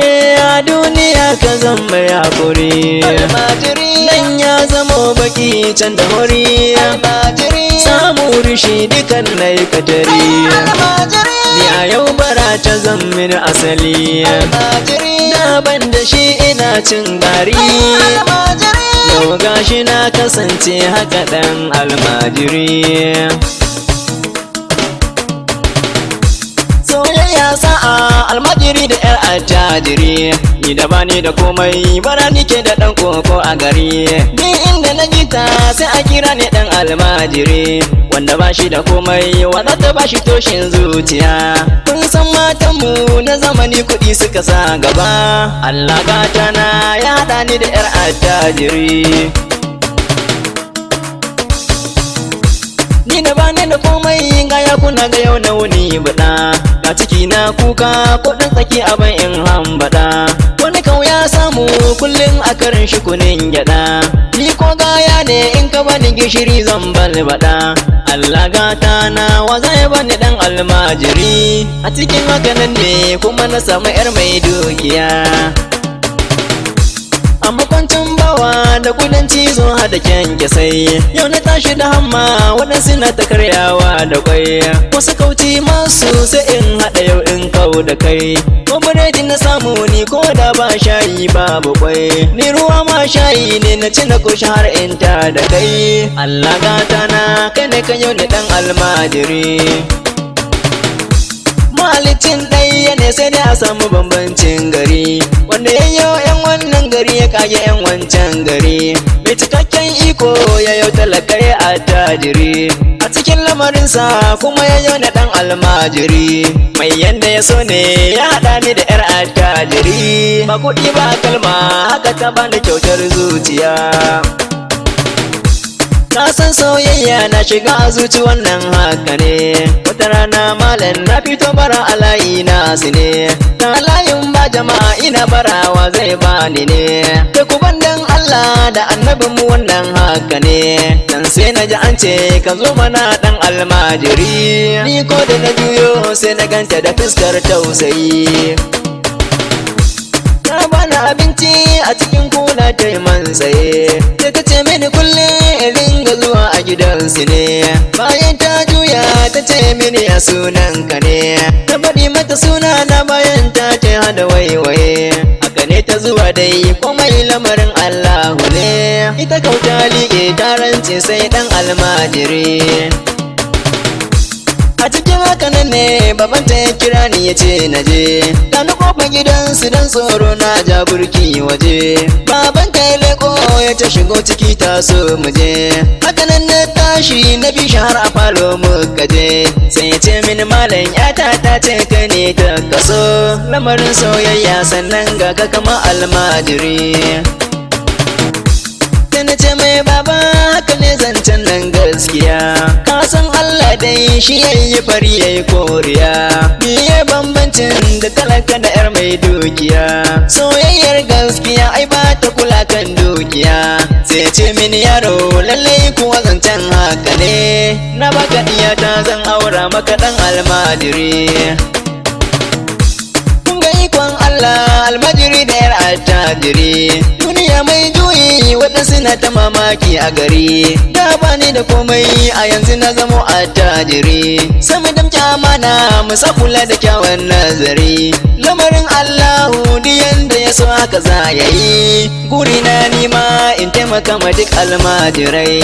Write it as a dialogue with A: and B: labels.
A: a duniya ka zama ya kuri nan ya zamo baki can da hori samu rishi dukan na yi kadari ni a yau bara ta zammin asali da ban da shi ina cin gari yau gashi na kasance haka dan almajiri soyayya sa'a almajiri da yar attajiri ni da bani da komai bara nike da dan koko a gari ni inda na gita sai a kira ni dan almajiri wanda ba shi da komai wanda ta ba shi toshin zuciya kun san matanmu na zamani kuɗi suka sa gaba Allah gata na ya haɗa ni da yar attajiri ni da bani da komai ga ya kuna ga yau na wuni bada ga ciki na kuka kudin tsaki abin in hambada wani kauya samu kullum a karin shi kunin gyada ni ko gaya ne in ka bani gishiri zan balbada Allah gata na wa zai bani dan almajiri a cikin hakanan ne kuma na samu yar mai dukiya a makwancin bawa da kudanci zo hada kyankyasai yau na tashi da hamma waɗansu na ta karyawa da kwai wasu kauci masu sai in haɗa yau in kau da kai ko biredi na samu ni ko da ba shayi babu kwai ni ruwa ma shayi ne na ci na koshi har in ta da kai Allah gata na kai ne kan yau ni dan almajiri mahalicin ɗaya ne sai dai a samu bambancin gari wanda yayyo yan wannan gari ya kage yan wancan gari mai cikakken iko ya yau talaka ya attajiri a cikin lamarinsa kuma yayyo na dan almajiri mai yanda ya so ne ya haɗa ni da yar attajiri ba kuɗi ba kalma haka ta bani kyautar zuciya na san soyayya na shiga a zuci wannan haka ne wata rana malam na fito bara a layi na su ne ta layin ba jama'a ina barawa zai bani ne da kuban dan Allah da annabin mu wannan haka ne dan sai na ji an ce ka zo mana dan almajiri ni ko da na juyo sai na ganta da fuskar tausayi ta bani abinci a cikin kula ta yi man tsaye sai ta ce mini kullum in ringa zuwa a gidansu ne bayan ta juya ta ce mini a sunan ka ne ta faɗi mata suna na bayan ta ce hada waiwaye haka ne ta zuwa dai komai lamarin Allahu ne ita kauta liƙe ta rance sai dan almajiri a cikin haka nan ne babanta ya kira ni ya ce na je ta na kofar gidansu don tsoro na ja burki waje babanta ya leko ya ta shigo ciki ta so mu je haka nan na tashi na bi shi har a falo muka je sai ya ce mini malam yata ta ce kai ne ta kaso lamarin soyayya sannan ga ka kama almajiri sai na ce mai baba haka ne zancen nan gaskiya ka san Allah dai shi yayi fari yayi koriya biye bambancin da talaka da yar mai dukiya soyayyar gaskiya ai ba ta kula kan dukiya sai ce mini yaro lallai kuwa zancen haka ne na baka iyata zan aura maka dan almajiri ikon Allah almajiri da yar attajiri duniya mai juyi waɗansu na ta mamaki a gari da bani da komai a yanzu na zamo attajiri sami damta amana musa kula da kyawun nazari lamarin Allahu diyan da ya so haka za ya yi guri na nima in taimaka ma duk almajirai